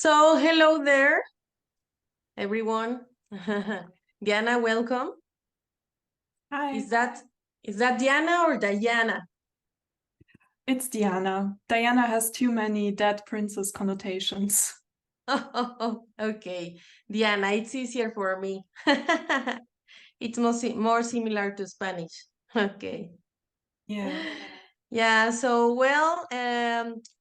So hello there, everyone. Diana, welcome. Hi. Is that Diana or Diana? It's Diana. Diana has too many dead princess connotations. Oh, okay. Diana, it's easier for me. It's more similar to Spanish. Okay. Yeah. Yeah, so well,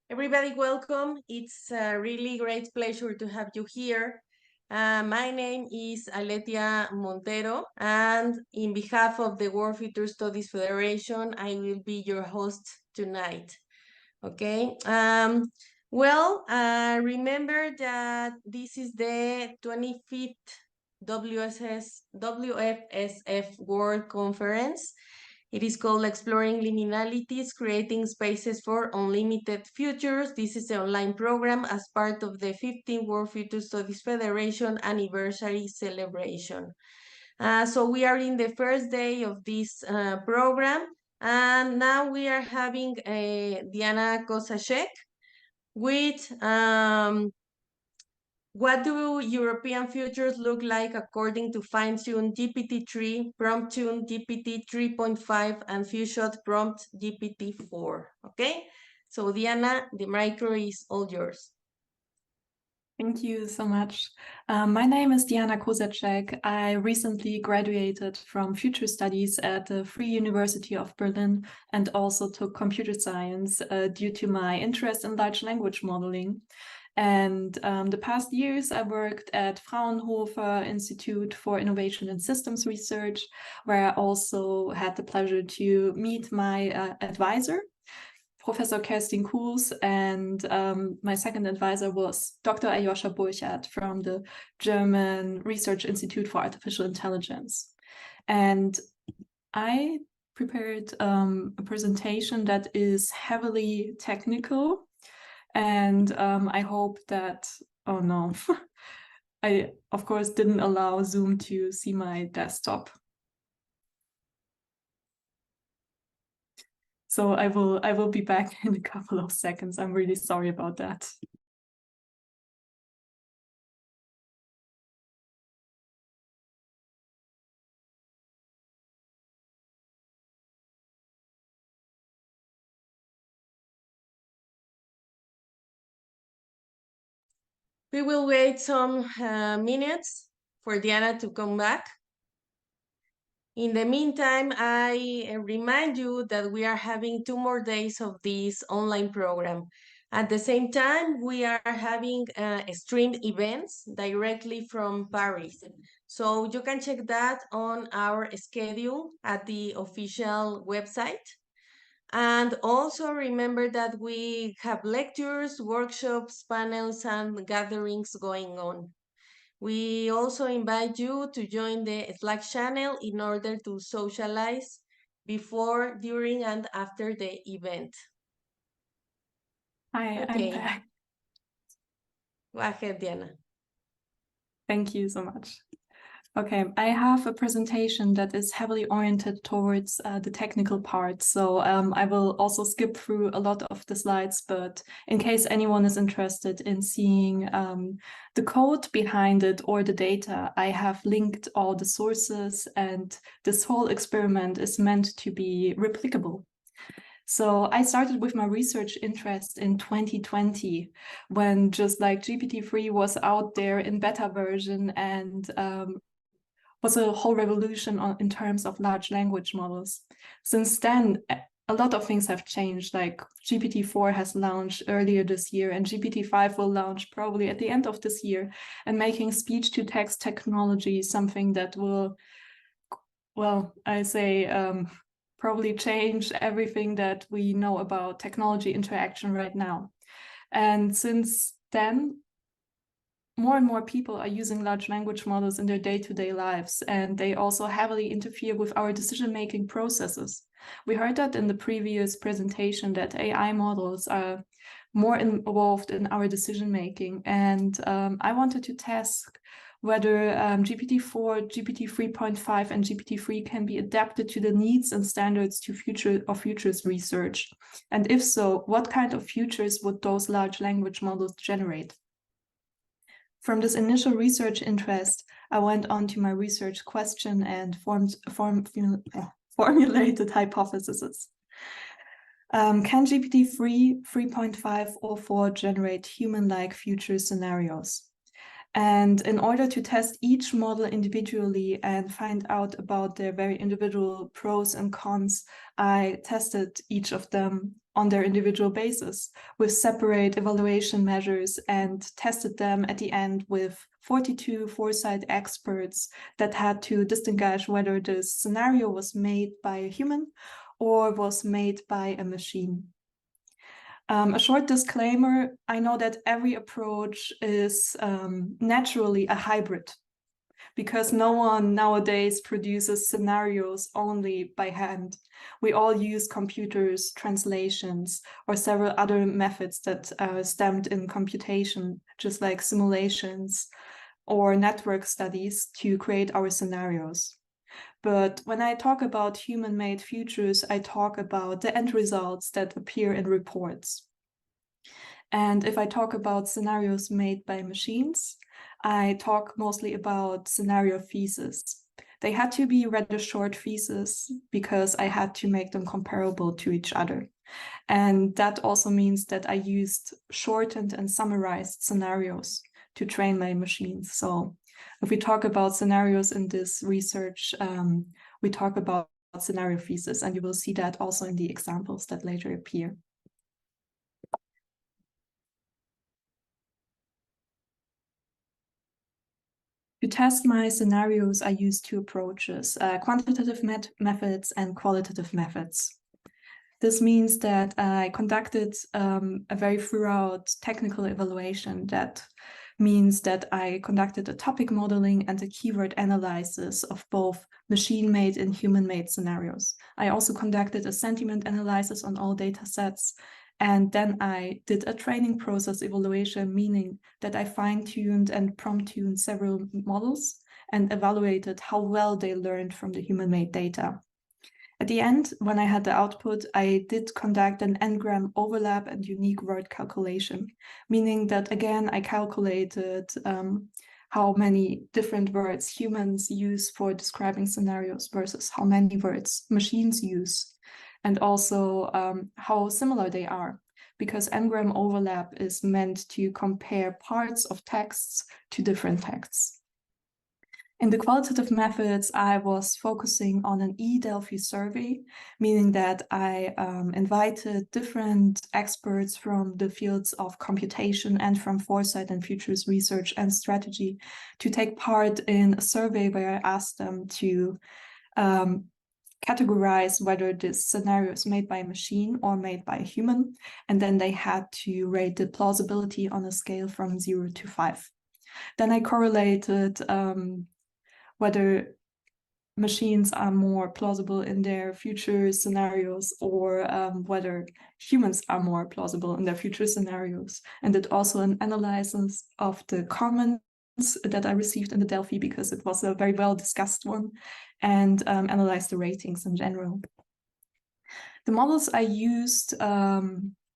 everybody welcome. It's a really great pleasure to have you here. My name is Aletia Montero, and in behalf of the World Future Studies Federation, I will be your host tonight. Okay. Remember that this is the 25th WFSF World Conference. It is called Exploring Liminalities, Creating Spaces for Unlimited Futures. This is an online program as part of the 15th World Future Studies Federation anniversary celebration. So we are in the first day of this program, and now we are having Diana Kozachek with what do European futures look like according to fine-tuned GPT-3, prompt-tuned GPT-3.5, and few-shot prompt GPT-4, okay? So Diana, the micro is all yours. Thank you so much. My name is Diana Kozachek. I recently graduated from Future Studies at the Free University of Berlin and also took computer science due to my interest in large language modeling. And the past years, I worked at Fraunhofer Institute for Innovation and Systems Research, where I also had the pleasure to meet my advisor, Professor Kerstin Kuhs, and my second advisor was Dr. Aljoscha Burchardt from the German Research Institute for Artificial Intelligence. And I prepared a presentation that is heavily technical, and I hope that, oh no, I of course didn't allow Zoom to see my desktop. So I will be back in a couple of seconds. I'm really sorry about that. We will wait some minutes for Diana to come back. In the meantime, I remind you that we are having 2 more days of this online program. At the same time, we are having streamed events directly from Paris. So you can check that on our schedule at the official website. And also remember that we have lectures, workshops, panels, and gatherings going on. We also invite you to join the Slack channel in order to socialize before, during, and after the event. Hi, Okay. I'm back. Go ahead, Diana. Thank you so much. Okay, I have a presentation that is heavily oriented towards the technical part. So I will also skip through a lot of the slides, but in case anyone is interested in seeing the code behind it or the data, I have linked all the sources, and this whole experiment is meant to be replicable. So I started with my research interest in 2020, when just like GPT-3 was out there in beta version and was a whole revolution in terms of large language models. Since then, a lot of things have changed, like GPT-4 has launched earlier this year, and GPT-5 will launch probably at the end of this year, and making speech-to-text technology something that will, well, I say, probably change everything that we know about technology interaction right now. And since then, more and more people are using large language models in their day-to-day lives, and they also heavily interfere with our decision-making processes. We heard that in the previous presentation, that AI models are more involved in our decision-making, and I wanted to test whether GPT-4, GPT-3.5, and GPT-3 can be adapted to the needs and standards to futures research. And if so, what kind of futures would those large language models generate? From this initial research interest, I went on to my research question and formulated hypotheses. Can GPT-3, 3.5 or 4 generate human-like future scenarios? And in order to test each model individually and find out about their very individual pros and cons, I tested each of them on their individual basis with separate evaluation measures and tested them at the end with 42 foresight experts that had to distinguish whether the scenario was made by a human or was made by a machine. A short disclaimer, I know that every approach is naturally a hybrid because no one nowadays produces scenarios only by hand. We all use computers, translations, or several other methods that are stemmed in computation, just like simulations or network studies to create our scenarios. But when I talk about human-made futures, I talk about the end results that appear in reports. And if I talk about scenarios made by machines, I talk mostly about scenario theses. They had to be rather short theses because I had to make them comparable to each other. And that also means that I used shortened and summarized scenarios to train my machines. So if we talk about scenarios in this research, we talk about scenario thesis, and you will see that also in the examples that later appear. To test my scenarios, I used two approaches, quantitative methods and qualitative methods. This means that I conducted a very thorough technical evaluation. That means that I conducted a topic modeling and a keyword analysis of both machine-made and human-made scenarios. I also conducted a sentiment analysis on all data sets. And then I did a training process evaluation, meaning that I fine-tuned and prompt-tuned several models and evaluated how well they learned from the human-made data. At the end, when I had the output, I did conduct an n-gram overlap and unique word calculation, meaning that, again, I calculated how many different words humans use for describing scenarios versus how many words machines use, and also how similar they are, because n-gram overlap is meant to compare parts of texts to different texts. In the qualitative methods, I was focusing on an e-Delphi survey, meaning that I invited different experts from the fields of computation and from foresight and futures research and strategy to take part in a survey where I asked them to categorize whether this scenario is made by a machine or made by a human, and then they had to rate the plausibility on a scale from 0 to 5. Then I correlated whether machines are more plausible in their future scenarios or whether humans are more plausible in their future scenarios. And did also an analysis of the comments that I received in the Delphi, because it was a very well discussed one, and analyzed the ratings in general. The models I used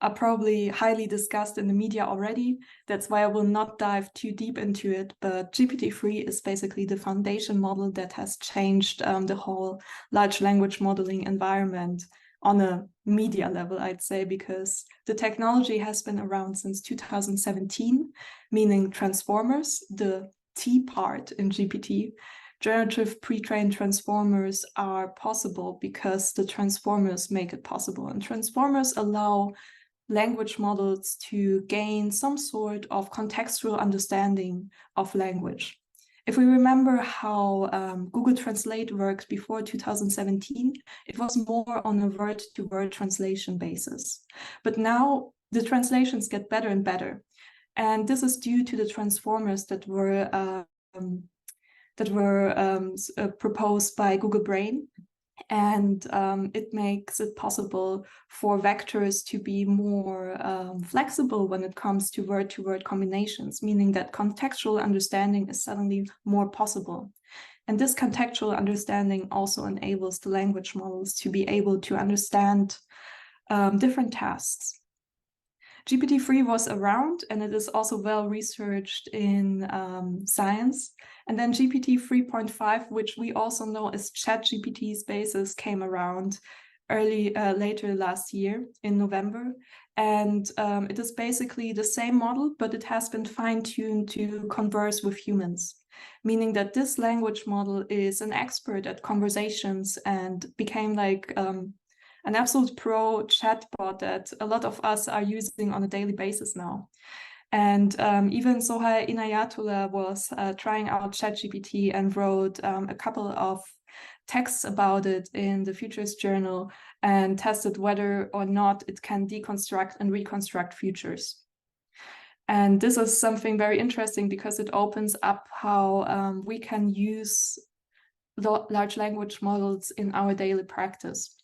are probably highly discussed in the media already. That's why I will not dive too deep into it, but GPT-3 is basically the foundation model that has changed the whole large language modeling environment on a media level, I'd say, because the technology has been around since 2017, meaning transformers, the T part in GPT. Generative pre-trained transformers are possible because the transformers make it possible, and transformers allow language models to gain some sort of contextual understanding of language. If we remember how Google Translate worked before 2017, it was more on a word-to-word translation basis. But now the translations get better and better. And this is due to the transformers that were proposed by Google Brain. And it makes it possible for vectors to be more flexible when it comes to word-to-word combinations, meaning that contextual understanding is suddenly more possible. And this contextual understanding also enables the language models to be able to understand different tasks. GPT-3 was around, and it is also well researched in science. And then GPT-3.5, which we also know as ChatGPT's basis, came around later last year in November. And it is basically the same model, but it has been fine-tuned to converse with humans, meaning that this language model is an expert at conversations and became like an absolute pro chatbot that a lot of us are using on a daily basis now. And even Sohail Inayatullah was trying out ChatGPT and wrote a couple of texts about it in the Futures Journal and tested whether or not it can deconstruct and reconstruct futures. And this is something very interesting because it opens up how we can use large language models in our daily practice.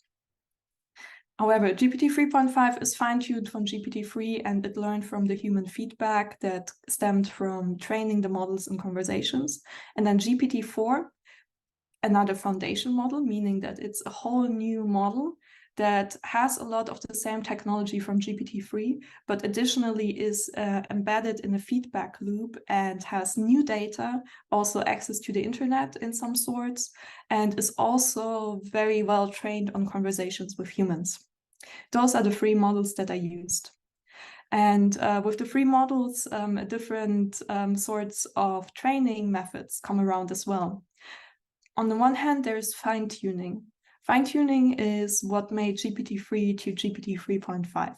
However, GPT-3.5 is fine-tuned from GPT-3, and it learned from the human feedback that stemmed from training the models in conversations. And then GPT-4, another foundation model, meaning that it's a whole new model that has a lot of the same technology from GPT-3, but additionally is embedded in a feedback loop and has new data, also access to the internet in some sorts, and is also very well trained on conversations with humans. Those are the three models that I used. And with the three models, different sorts of training methods come around as well. On the one hand, there's fine-tuning. Fine-tuning is what made GPT-3 to GPT-3.5.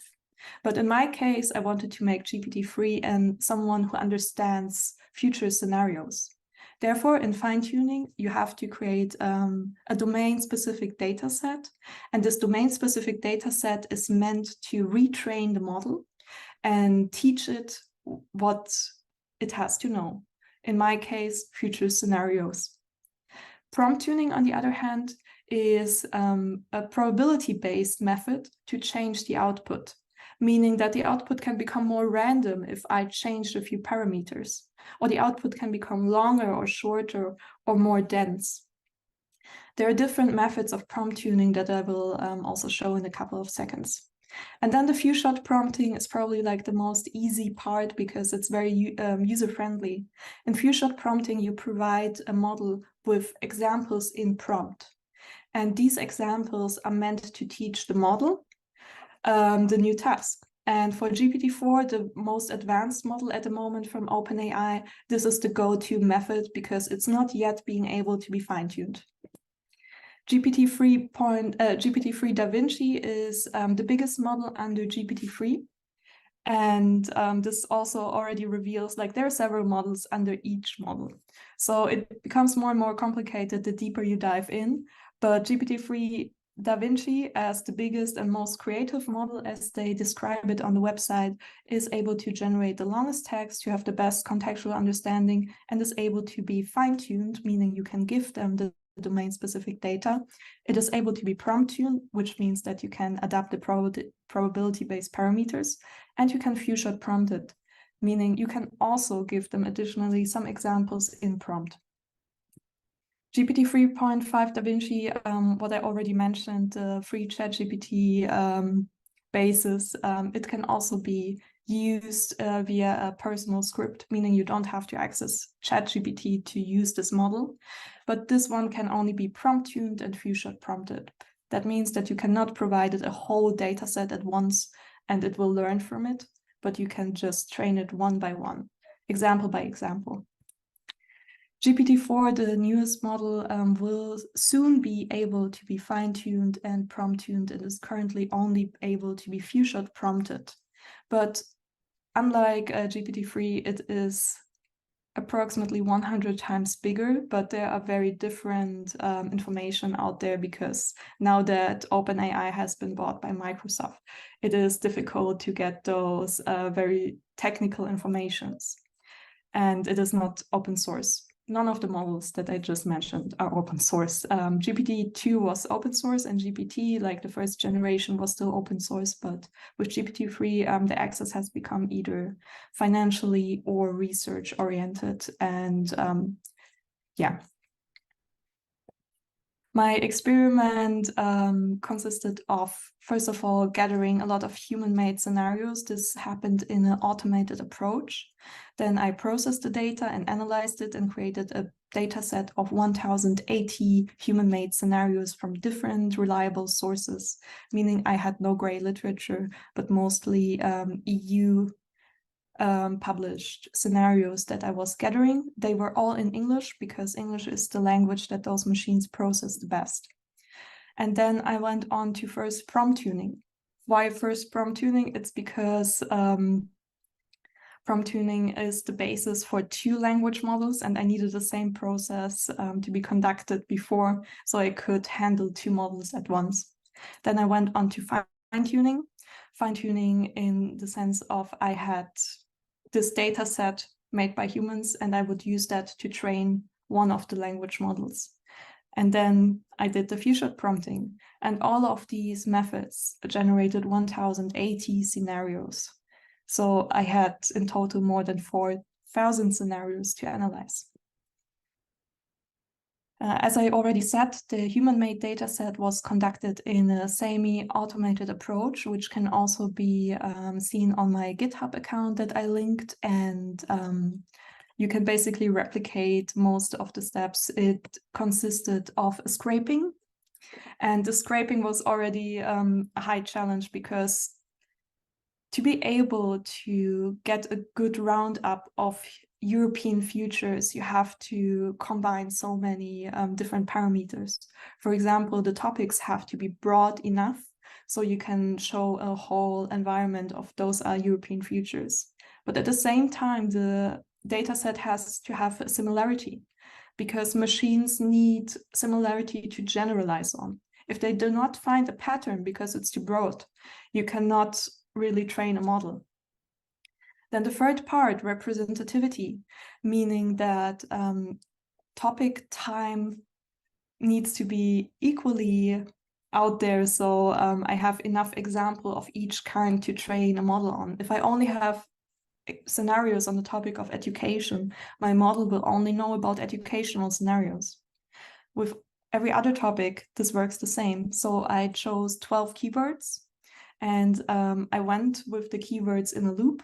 But in my case, I wanted to make GPT-3 and someone who understands future scenarios. Therefore, in fine-tuning, you have to create a domain-specific data set. And this domain-specific data set is meant to retrain the model and teach it what it has to know. In my case, future scenarios. Prompt tuning, on the other hand, is a probability-based method to change the output, meaning that the output can become more random if I change a few parameters, or the output can become longer or shorter or more dense. There are different methods of prompt tuning that I will also show in a couple of seconds. And then the few-shot prompting is probably like the most easy part because it's very user-friendly. In few-shot prompting, you provide a model with examples in prompt. And these examples are meant to teach the model the new task. And for GPT-4, the most advanced model at the moment from OpenAI, this is the go-to method because it's not yet being able to be fine-tuned. GPT-3 DaVinci is the biggest model under GPT-3. And this also already reveals, like, there are several models under each model. So it becomes more and more complicated the deeper you dive in. But GPT-3 DaVinci, as the biggest and most creative model, as they describe it on the website, is able to generate the longest text, to have the best contextual understanding, and is able to be fine-tuned, meaning you can give them the domain-specific data. It is able to be prompt-tuned, which means that you can adapt the probability-based parameters, and you can few-shot prompt it, meaning you can also give them additionally some examples in prompt. GPT-3.5 DaVinci, what I already mentioned, the free ChatGPT basis, it can also be used via a personal script, meaning you don't have to access ChatGPT to use this model. But this one can only be prompt-tuned and few-shot prompted. That means that you cannot provide it a whole data set at once and it will learn from it, but you can just train it one by one, example by example. GPT-4, the newest model, will soon be able to be fine-tuned and prompt-tuned and is currently only able to be few-shot prompted. But unlike GPT-3, it is approximately 100 times bigger, but there are very different information out there because now that OpenAI has been bought by Microsoft, it is difficult to get those very technical informations. And it is not open source. None of the models that I just mentioned are open source. GPT-2 was open source, and GPT, like the first generation, was still open source. But with GPT-3, the access has become either financially or research oriented. And yeah. My experiment consisted of, first of all, gathering a lot of human-made scenarios. This happened in an automated approach. Then I processed the data and analyzed it and created a data set of 1,080 human-made scenarios from different reliable sources, meaning I had no gray literature, but mostly EU published scenarios that I was gathering. They were all in English because English is the language that those machines process the best. And then I went on to first prompt tuning. Why first prompt tuning? It's because prompt tuning is the basis for 2 language models, and I needed the same process to be conducted before, so I could handle 2 models at once. Then I went on to fine-tuning. Fine-tuning in the sense of I had this data set made by humans, and I would use that to train one of the language models. And then I did the few-shot prompting, and all of these methods generated 1,080 scenarios. So I had in total more than 4,000 scenarios to analyze. As I already said, the human-made data set was conducted in a semi-automated approach, which can also be seen on my GitHub account that I linked. And you can basically replicate most of the steps. It consisted of a scraping. And the scraping was already a high challenge because to be able to get a good roundup of European futures, you have to combine so many different parameters. For example, the topics have to be broad enough so you can show a whole environment of those are European futures. But at the same time, the dataset has to have a similarity because machines need similarity to generalize on. If they do not find a pattern because it's too broad, you cannot really train a model. Then the third part, representativity, meaning that topic time needs to be equally out there. So I have enough example of each kind to train a model on. If I only have scenarios on the topic of education, my model will only know about educational scenarios. With every other topic, this works the same. So I chose 12 keywords and I went with the keywords in a loop.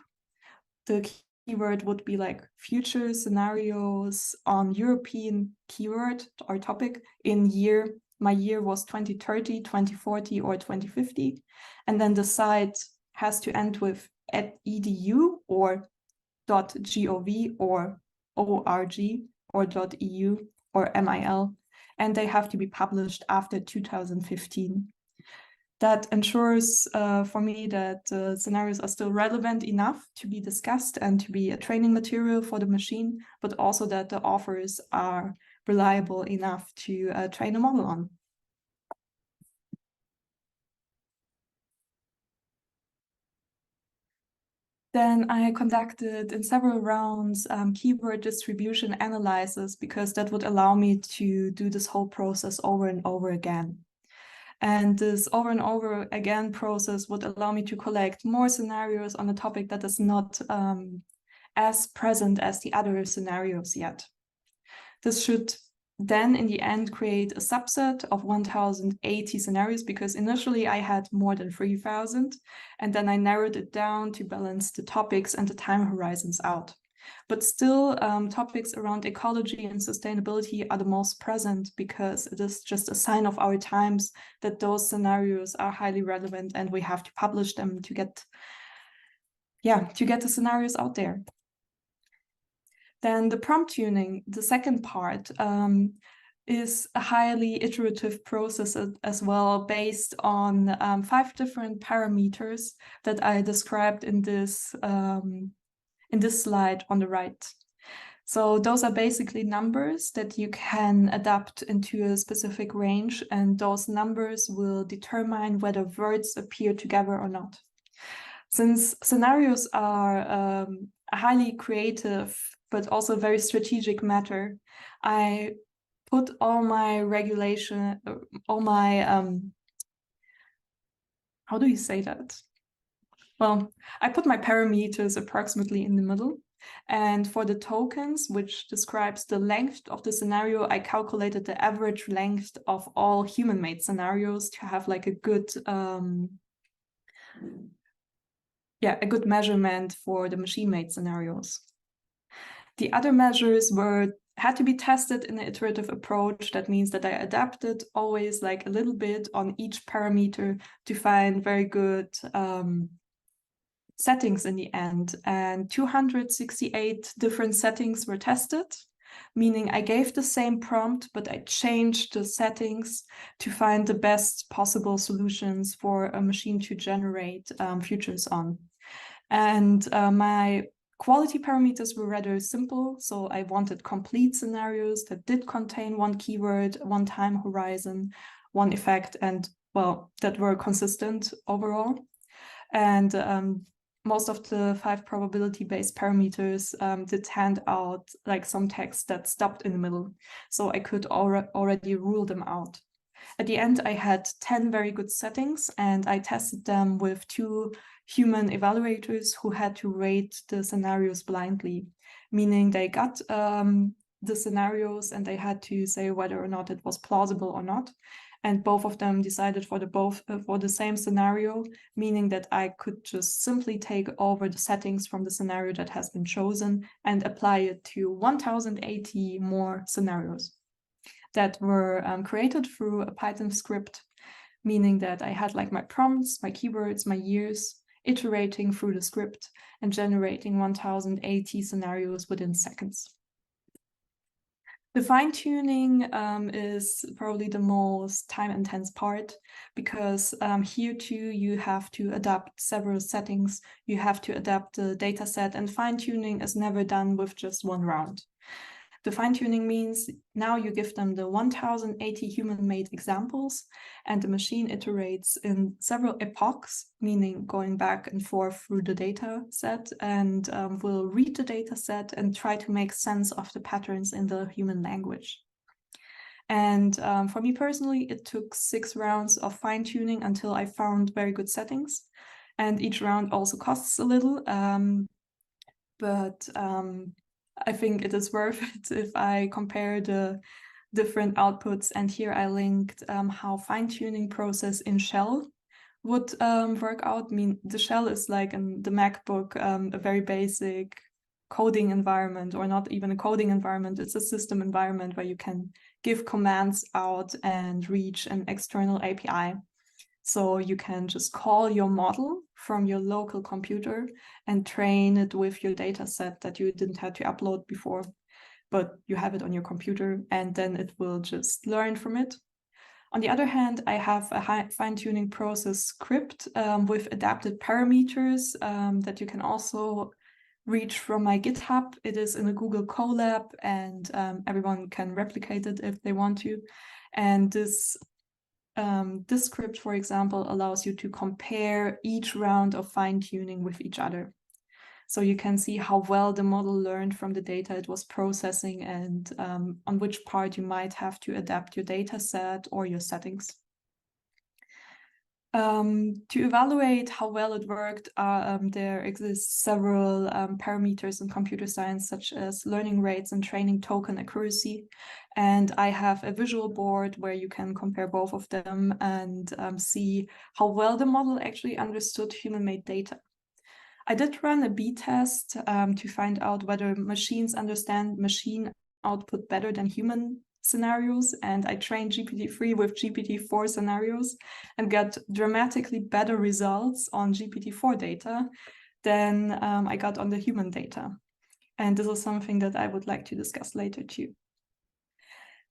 The keyword would be like future scenarios on European keyword or topic in year. My year was 2030, 2040, or 2050. And then the site has to end with @edu or .gov or .org or .eu or .mil. And they have to be published after 2015. That ensures for me that scenarios are still relevant enough to be discussed and to be a training material for the machine, but also that the authors are reliable enough to train a model on. Then I conducted in several rounds keyword distribution analysis because that would allow me to do this whole process over and over again. And this over and over again process would allow me to collect more scenarios on a topic that is not as present as the other scenarios yet. This should then in the end create a subset of 1,080 scenarios because initially I had more than 3,000 and then I narrowed it down to balance the topics and the time horizons out. But still, topics around ecology and sustainability are the most present because it is just a sign of our times that those scenarios are highly relevant and we have to publish them to get the scenarios out there. Then the prompt tuning, the second part, is a highly iterative process as well, based on 5 different parameters that I described in this slide on the right. So those are basically numbers that you can adapt into a specific range, and those numbers will determine whether words appear together or not. Since scenarios are a highly creative but also very strategic matter, I put all my regulation, all my, how do you say that? Well, I put my parameters approximately in the middle. And for the tokens, which describes the length of the scenario, I calculated the average length of all human-made scenarios to have like a good measurement for the machine-made scenarios. The other measures had to be tested in an iterative approach. That means that I adapted always like a little bit on each parameter to find very good settings in the end. And 268 different settings were tested, meaning I gave the same prompt, but I changed the settings to find the best possible solutions for a machine to generate futures on. And my quality parameters were rather simple. So I wanted complete scenarios that did contain one keyword, one time horizon, one effect, and well, that were consistent overall. And most of the 5 probability-based parameters did hand out like some text that stopped in the middle. So I could already rule them out. At the end, I had 10 very good settings, and I tested them with 2 human evaluators who had to rate the scenarios blindly, meaning they got the scenarios and they had to say whether or not it was plausible or not. And both of them decided for the same scenario, meaning that I could just simply take over the settings from the scenario that has been chosen and apply it to 1080 more scenarios that were created through a Python script, meaning that I had like my prompts, my keywords, my years, iterating through the script and generating 1080 scenarios within seconds. The fine-tuning is probably the most time-intense part, because here too you have to adapt several settings, you have to adapt the data set, and fine-tuning is never done with just one round. The fine-tuning means now you give them the 1080 human-made examples, and the machine iterates in several epochs, meaning going back and forth through the data set, and will read the data set and try to make sense of the patterns in the human language. And for me personally, it took 6 rounds of fine-tuning until I found very good settings. And each round also costs a little, but I think it is worth it if I compare the different outputs. And here I linked how fine-tuning process in shell would work out. I mean, the shell is like in the MacBook, a very basic coding environment, or not even a coding environment. It's a system environment where you can give commands out and reach an external API. So you can just call your model from your local computer and train it with your data set that you didn't have to upload before, but you have it on your computer, and then it will just learn from it. On the other hand, I have a fine-tuning process script with adapted parameters that you can also reach from my GitHub. It is in a Google Colab, and everyone can replicate it if they want to. And this script, for example, allows you to compare each round of fine-tuning with each other. So you can see how well the model learned from the data it was processing, and on which part you might have to adapt your data set or your settings. To evaluate how well it worked, there exist several parameters in computer science, such as learning rates and training token accuracy. And I have a visual board where you can compare both of them and see how well the model actually understood human-made data. I did run a B test to find out whether machines understand machine output better than human scenarios, and I trained GPT-3 with GPT-4 scenarios and got dramatically better results on GPT-4 data than I got on the human data. And this is something that I would like to discuss later too.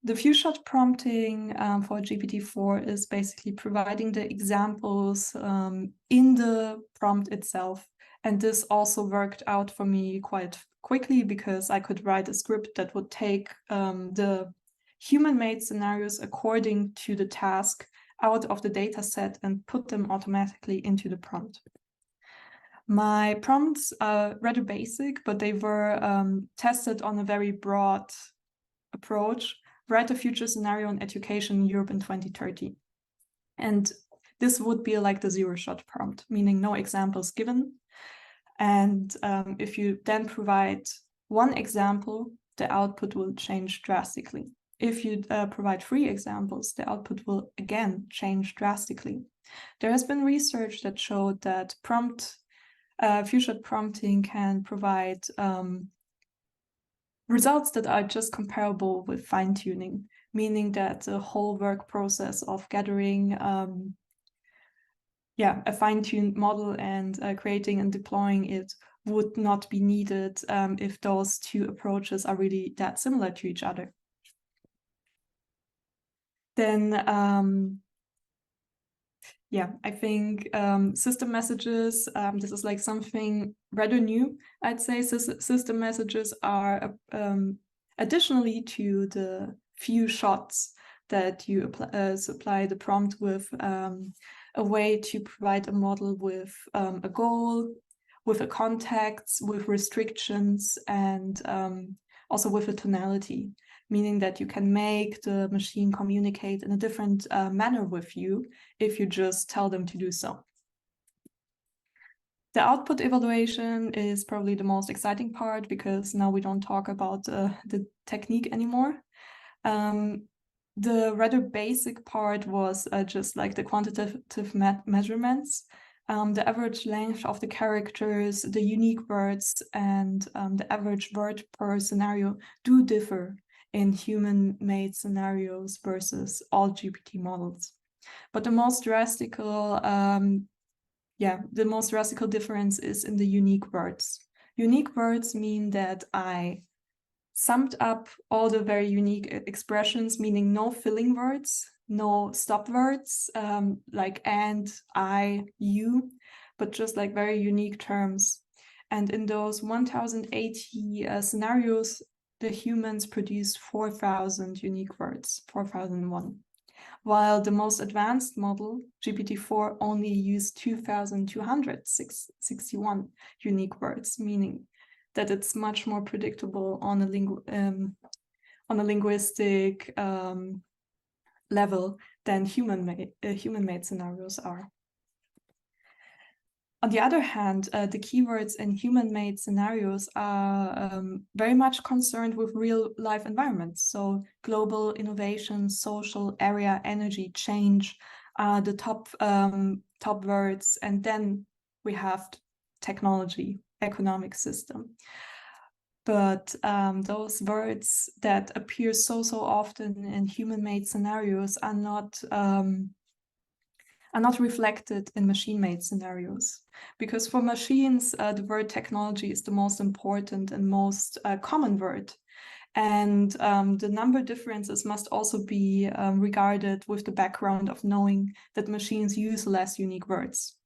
The few-shot prompting for GPT-4 is basically providing the examples in the prompt itself. And this also worked out for me quite quickly, because I could write a script that would take the human-made scenarios according to the task out of the data set and put them automatically into the prompt. My prompts are rather basic, but they were tested on a very broad approach. Write a future scenario in education in Europe in 2030. And this would be like the 0-shot prompt, meaning no examples given. And if you then provide one example, the output will change drastically. If you provide 3 examples, the output will again change drastically. There has been research that showed that future prompting can provide results that are just comparable with fine-tuning, meaning that the whole work process of gathering a fine-tuned model and creating and deploying it would not be needed if those 2 approaches are really that similar to each other. Then I think system messages, this is like something rather new, I'd say. System messages are additionally to the few shots that you supply the prompt with, a way to provide a model with a goal, with a context, with restrictions, and also with a tonality, meaning that you can make the machine communicate in a different manner with you if you just tell them to do so. The output evaluation is probably the most exciting part, because now we don't talk about the technique anymore. The rather basic part was just like the quantitative measurements, the average length of the characters, the unique words, and the average word per scenario do differ in human-made scenarios versus all GPT models. But the most drastic difference is in the unique words. Unique words mean that I summed up all the very unique expressions, meaning no filling words, no stop words like and, I, you, but just like very unique terms. And in those 1080 scenarios, the humans produced 4,000 unique words, 4,001. While the most advanced model, GPT-4, only used 2,261 unique words, meaning that it's much more predictable on a linguistic level than human-made scenarios are. On the other hand, the keywords in human-made scenarios are very much concerned with real-life environments. So global innovation, social, area, energy, change are the top words. And then we have technology, economic system. But those words that appear so often in human-made scenarios are not reflected in machine-made scenarios. Because for machines, the word technology is the most important and most common word. And the number differences must also be regarded with the background of knowing that machines use less unique words.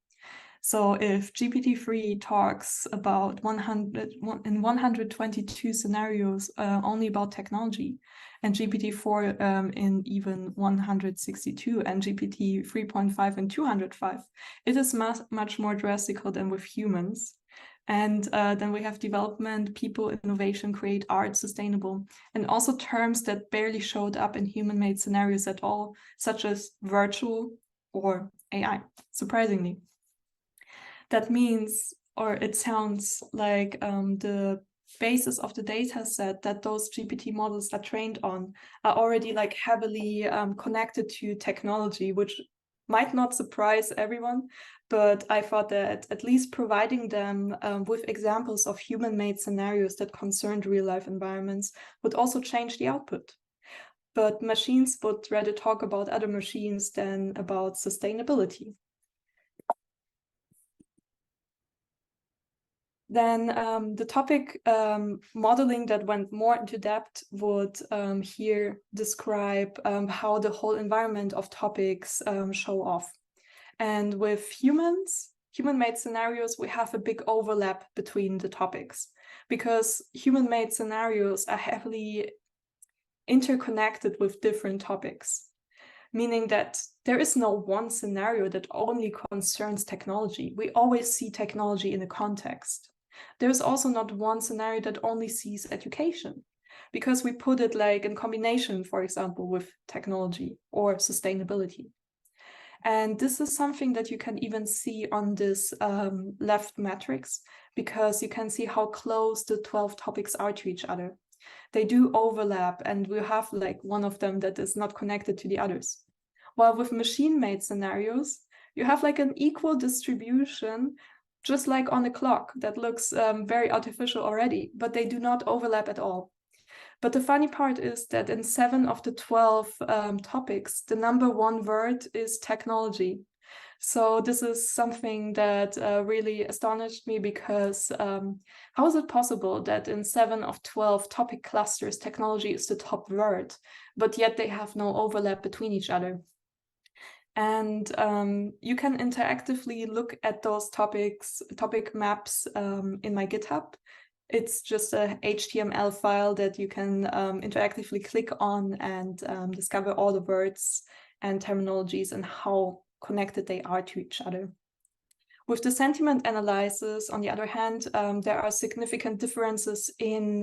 So if GPT-3 talks about 122 scenarios only about technology, and GPT-4 in even 162, and GPT-3.5 in 205, it is much more drastic than with humans. And then we have development, people, innovation, create, art, sustainable, and also terms that barely showed up in human-made scenarios at all, such as virtual or AI, surprisingly. That means, or it sounds like the basis of the data set that those GPT models are trained on are already like heavily connected to technology, which might not surprise everyone, but I thought that at least providing them with examples of human-made scenarios that concerned real-life environments would also change the output. But machines would rather talk about other machines than about sustainability. Then the topic modeling that went more into depth would here describe how the whole environment of topics show off. And with human-made scenarios, we have a big overlap between the topics, because human-made scenarios are heavily interconnected with different topics, meaning that there is no one scenario that only concerns technology. We always see technology in a context. There's also not one scenario that only sees education, because we put it like in combination, for example, with technology or sustainability. And this is something that you can even see on this left matrix, because you can see how close the 12 topics are to each other. They do overlap, and we have like one of them that is not connected to the others. While with machine-made scenarios, you have like an equal distribution, just like on a clock that looks very artificial already, but they do not overlap at all. But the funny part is that in 7 of the 12 topics, the number one word is technology. So this is something that really astonished me, because how is it possible that in 7 of 12 topic clusters, technology is the top word, but yet they have no overlap between each other? And you can interactively look at those topic maps in my GitHub. It's just a HTML file that you can interactively click on and discover all the words and terminologies and how connected they are to each other. With the sentiment analysis, on the other hand, there are significant differences in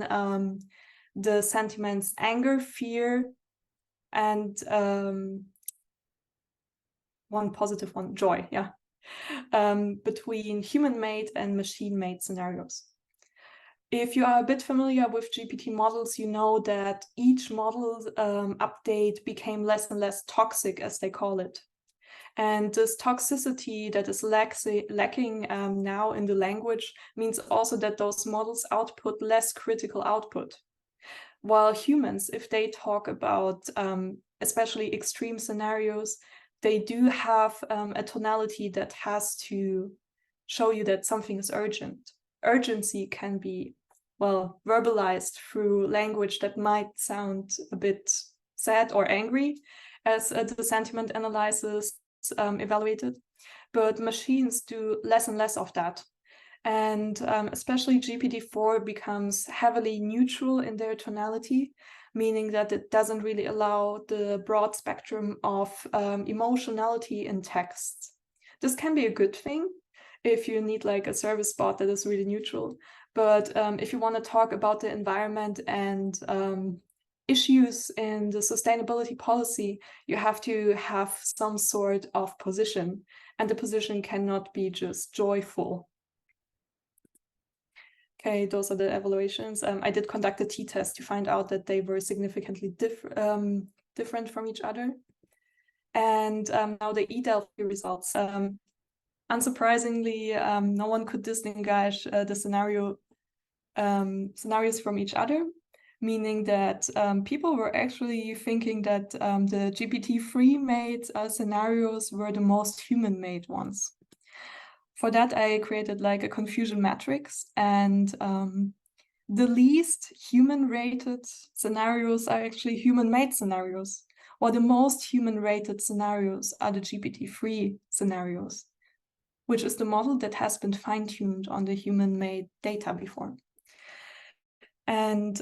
the sentiments anger, fear, and one positive one, joy, yeah, between human-made and machine-made scenarios. If you are a bit familiar with GPT models, you know that each model update became less and less toxic, as they call it. And this toxicity that is lacking now in the language means also that those models output less critical output. While humans, if they talk about especially extreme scenarios, they do have a tonality that has to show you that something is urgent. Urgency can be, well, verbalized through language that might sound a bit sad or angry, as the sentiment analysis evaluated, but machines do less and less of that. And especially GPT-4 becomes heavily neutral in their tonality, meaning that it doesn't really allow the broad spectrum of emotionality in text. This can be a good thing if you need like a service bot that is really neutral. But if you want to talk about the environment and issues in the sustainability policy, you have to have some sort of position, and the position cannot be just joyful. Okay, those are the evaluations. I did conduct a t-test to find out that they were significantly different from each other. And now the eDelphi results. Unsurprisingly, no one could distinguish the scenarios from each other, meaning that people were actually thinking that the GPT-3 made scenarios were the most human-made ones. For that, I created like a confusion matrix, and the least human-rated scenarios are actually human-made scenarios, while the most human-rated scenarios are the GPT-3 scenarios, which is the model that has been fine-tuned on the human-made data before. And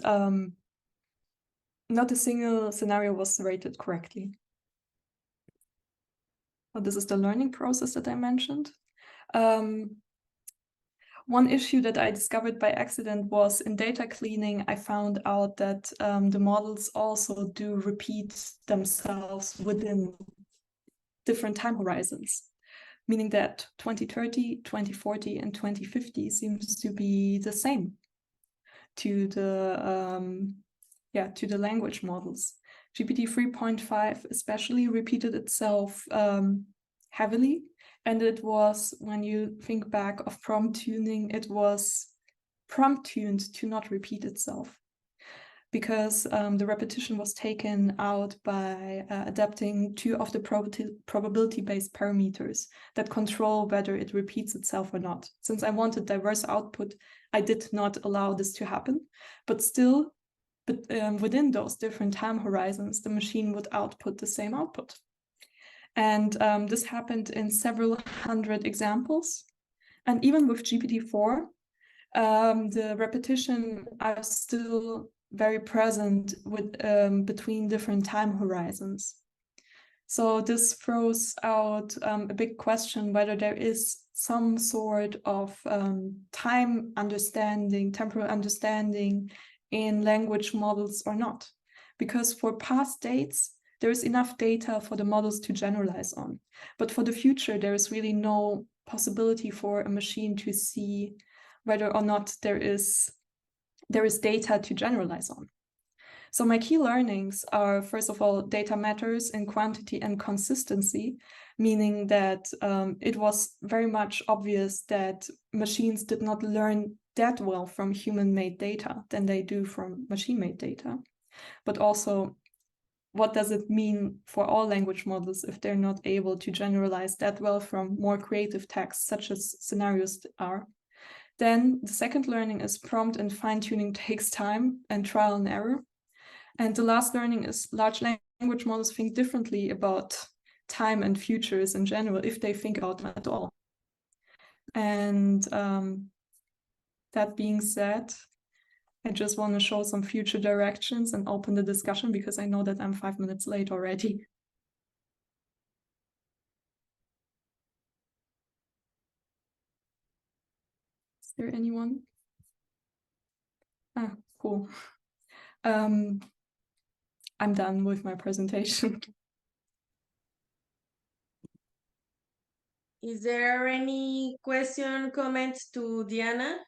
not a single scenario was rated correctly. Well, this is the learning process that I mentioned. One issue that I discovered by accident was in data cleaning, I found out that the models also do repeat themselves within different time horizons, meaning that 2030, 2040, and 2050 seems to be the same to the language models. GPT-3.5 especially repeated itself heavily. And it was, when you think back of prompt tuning, it was prompt tuned to not repeat itself, because the repetition was taken out by adapting 2 of the probability-based parameters that control whether it repeats itself or not. Since I wanted diverse output, I did not allow this to happen, but still, within those different time horizons, the machine would output the same output. And this happened in several hundred examples. And even with GPT-4, the repetition are still very present with between different time horizons. So this throws out a big question whether there is some sort of time understanding, temporal understanding in language models or not. Because for past dates, there is enough data for the models to generalize on. But for the future, there is really no possibility for a machine to see whether or not there is data to generalize on. So my key learnings are, first of all, data matters in quantity and consistency, meaning that it was very much obvious that machines did not learn that well from human-made data than they do from machine-made data. But also, what does it mean for all language models if they're not able to generalize that well from more creative texts, such as scenarios are? Then the second learning is prompt and fine-tuning takes time and trial and error. And the last learning is large language models think differently about time and futures in general, if they think about them at all. And that being said, I just want to show some future directions and open the discussion because I know that I'm 5 minutes late already. Is there anyone? Ah, cool. I'm done with my presentation. Is there any question, comments to Diana?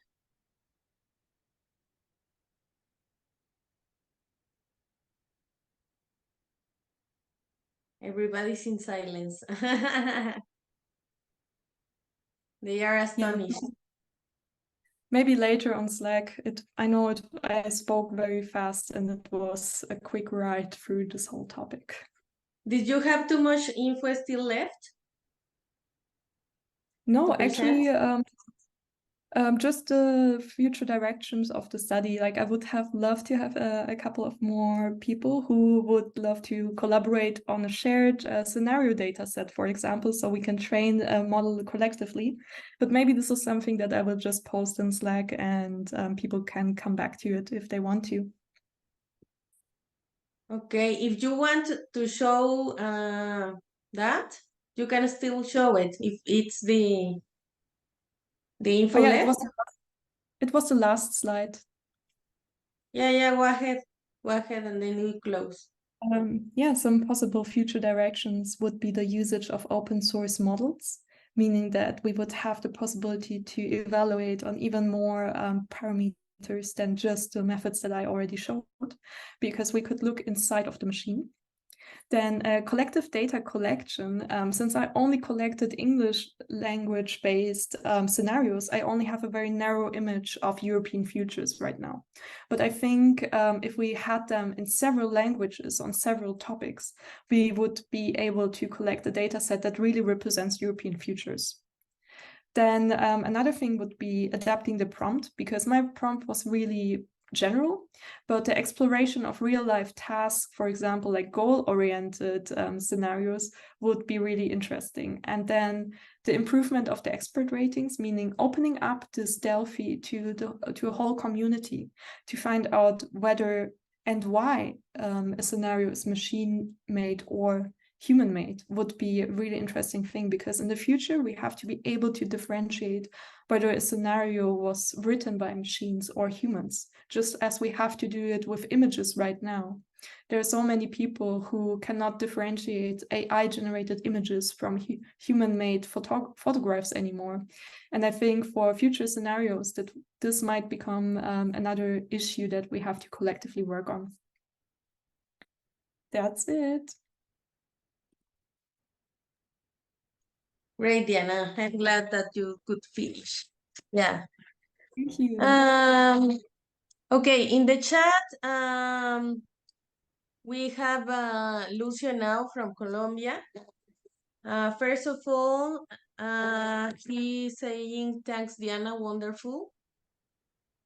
Everybody's in silence. They are astonished. Yeah. Maybe later on Slack. I know I spoke very fast and it was a quick ride through this whole topic. Did you have too much info still left? No, to present? actually, just the future directions of the study. Like I would have loved to have a couple of more people who would love to collaborate on a shared scenario data set, for example, so we can train a model collectively. But maybe this is something that I will just post in Slack and people can come back to it if they want to. Okay, if you want to show that, you can still show it if it's the info Oh yeah, left. it was the last slide. Yeah, go ahead. Go ahead and then we close. Yeah, some possible future directions would be the usage of open source models, meaning that we would have the possibility to evaluate on even more parameters than just the methods that I already showed, because we could look inside of the machine. Then collective data collection, since I only collected English language-based scenarios, I only have a very narrow image of European futures right now. But I think if we had them in several languages on several topics, we would be able to collect a data set that really represents European futures. Then another thing would be adapting the prompt, because my prompt was really general, but the exploration of real life tasks, for example, like goal-oriented scenarios, would be really interesting. And then the improvement of the expert ratings, meaning opening up this Delphi to a whole community to find out whether and why a scenario is machine-made or human-made, would be a really interesting thing, because in the future we have to be able to differentiate whether a scenario was written by machines or humans, just as we have to do it with images right now. There are so many people who cannot differentiate AI-generated images from human-made photographs anymore. And I think for future scenarios that this might become another issue that we have to collectively work on. That's it. Great, Diana. I'm glad that you could finish. Yeah. Thank you. Okay, in the chat, we have Lucio now from Colombia. First of all, he's saying, thanks, Diana, wonderful.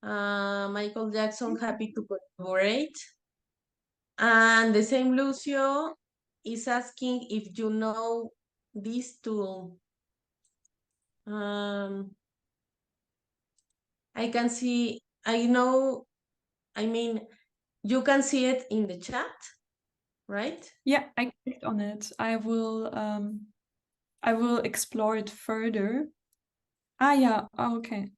Michael Jackson, happy to collaborate. And the same Lucio is asking if you know this tool. I can see, you can see it in the chat, right? Yeah, I clicked on it. I will explore it further. Ah, yeah. Oh, okay.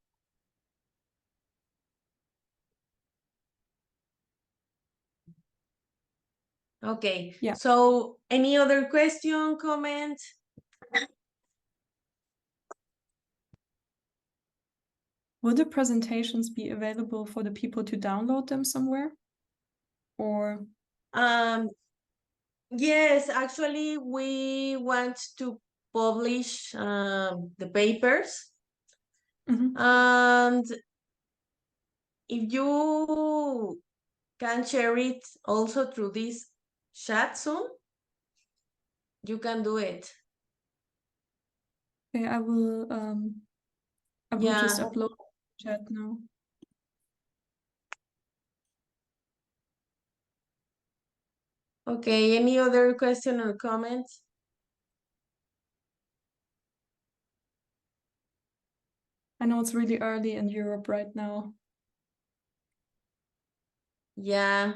Okay. Yeah. So any other question, comment? Will the presentations be available for the people to download them somewhere? Or Um, yes, actually, we want to publish the papers. And if you can share it also through this chat soon, you can do it. okay, I will just Yeah. upload chat now. Okay, any other question or comments? I know it's really early in Europe right now. Yeah.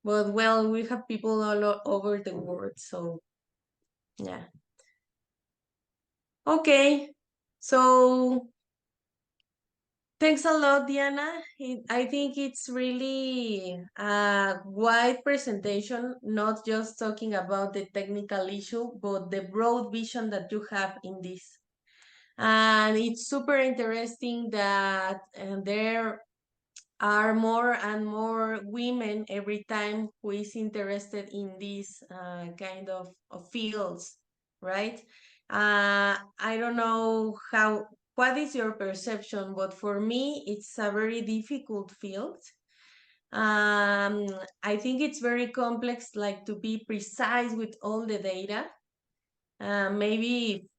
But well, we have people all over the world, so yeah. Okay. So thanks a lot, Diana. I think it's really a wide presentation, not just talking about the technical issue, but the broad vision that you have in this. And it's super interesting that there are more and more women every time who is interested in these kind of fields, right? I don't know what is your perception, but for me, it's a very difficult field. Um, I think it's very complex, like to be precise with all the data. Maybe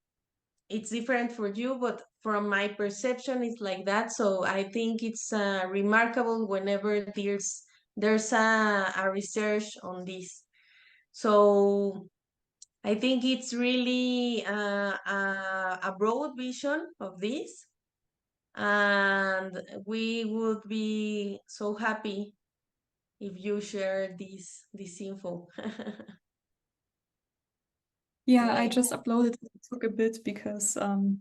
it's different for you, but from my perception, it's like that. So I think it's remarkable whenever there's a research on this. So I think it's really a broad vision of this, and we would be so happy if you share this info. Yeah, I Right. just uploaded it. It took a bit because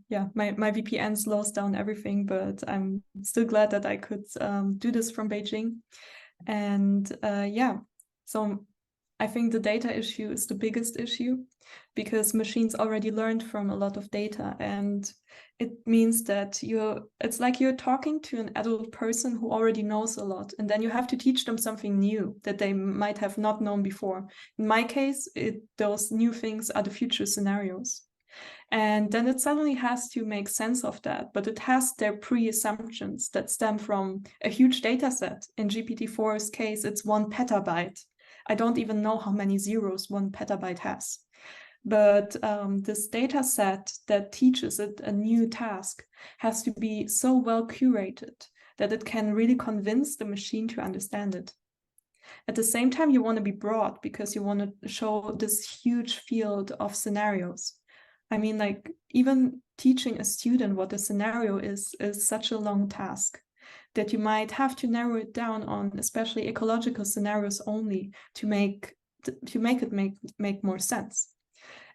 yeah, my VPN slows down everything, but I'm still glad that I could do this from Beijing. And yeah, so I think the data issue is the biggest issue because machines already learned from a lot of data, and it means that it's like you're talking to an adult person who already knows a lot, and then you have to teach them something new that they might have not known before. In my case, those new things are the future scenarios. And then it suddenly has to make sense of that, but it has their pre-assumptions that stem from a huge data set. In GPT-4's case, it's 1 petabyte. I don't even know how many zeros 1 petabyte has. But this data set that teaches it a new task has to be so well curated that it can really convince the machine to understand it. At the same time, you want to be broad because you want to show this huge field of scenarios. I mean, like, even teaching a student what a scenario is such a long task that you might have to narrow it down on especially ecological scenarios only to make it make more sense.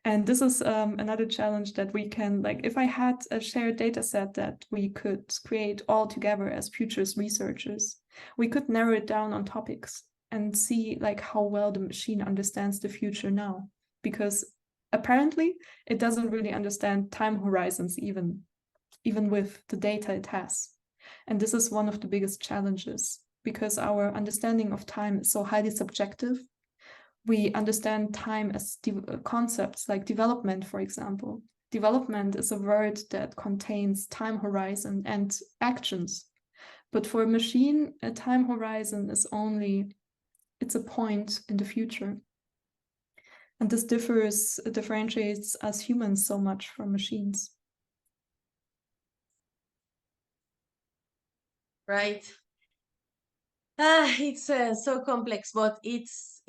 And this is another challenge that we can, like, if I had a shared data set that we could create all together as futures researchers, we could narrow it down on topics and see like how well the machine understands the future now. Because apparently it doesn't really understand time horizons even with the data it has. And this is one of the biggest challenges because our understanding of time is so highly subjective. We understand time as concepts like development, for example. Development is a word that contains time horizon and actions. But for a machine, a time horizon is it's a point in the future. And this differentiates us humans so much from machines. Right. It's so complex, but it's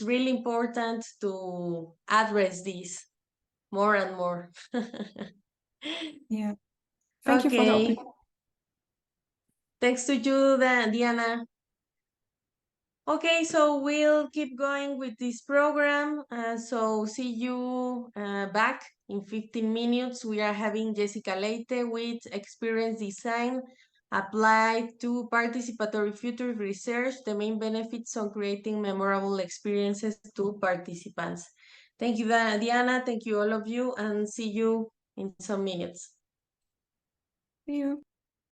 really important to address this more and more. Yeah. Thank you for the Okay. opportunity. Thanks to you, Diana. Okay, so we'll keep going with this program. So see you back in 15 minutes. We are having Jessica Leite with Experience Design Applied to participatory future research, the main benefits on creating memorable experiences to participants. Thank you, Diana. Thank you, all of you, and see you in some minutes. See you.